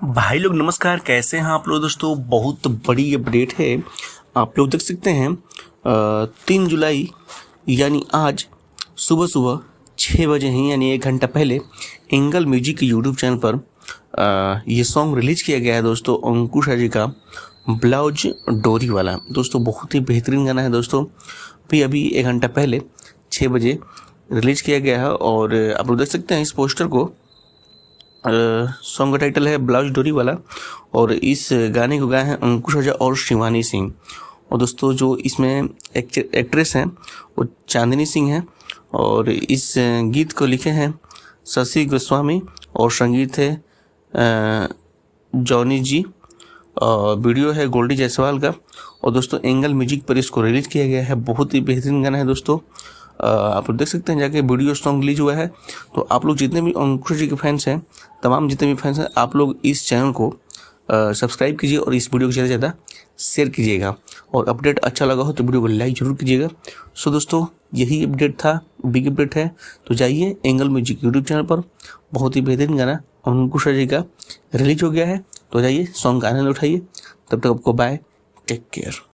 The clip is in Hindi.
भाई लोग नमस्कार, कैसे हैं आप लोग। दोस्तों बहुत बड़ी अपडेट है। आप लोग देख सकते हैं 3 जुलाई यानी आज सुबह सुबह 6 बजे ही यानी 1 घंटा पहले एंगल म्यूजिक के यूट्यूब चैनल पर ये सॉन्ग रिलीज किया गया है दोस्तों, अंकुश जी का ब्लाउज डोरी वाला। दोस्तों बहुत ही बेहतरीन गाना है दोस्तों। अभी 1 घंटा पहले 6 बजे रिलीज किया गया है और आप लोग देख सकते हैं इस पोस्टर को। सॉन्ग का टाइटल है ब्लाउज डोरी वाला और इस गाने को गाए हैं अंकुश ओझा और शिवानी सिंह। और दोस्तों जो इसमें एक्ट्रेस हैं वो चांदनी सिंह हैं और इस गीत को लिखे हैं शशि गोस्वामी और संगीत है जॉनी जी और वीडियो है गोल्डी जायसवाल का। और दोस्तों एंगल म्यूजिक पर इसको रिलीज किया गया है। बहुत ही बेहतरीन गाना है दोस्तों। आप लोग देख सकते हैं जाके वीडियो सॉन्ग रिलीज हुआ है। तो आप लोग जितने भी अंकुश जी के फैंस हैं, तमाम जितने भी फैंस हैं, आप लोग इस चैनल को सब्सक्राइब कीजिए और इस वीडियो को ज़्यादा से ज़्यादा शेयर कीजिएगा। और अपडेट अच्छा लगा हो तो वीडियो को लाइक जरूर कीजिएगा। सो दोस्तों यही अपडेट था, बिग अपडेट है। तो जाइए एंगल म्यूजिक यूट्यूब चैनल पर, बहुत ही बेहतरीन गाना अंकुश जी का रिलीज हो गया है। तो जाइए सॉन्ग का आनंद उठाइए। तब तक आपको बाय, टेक केयर।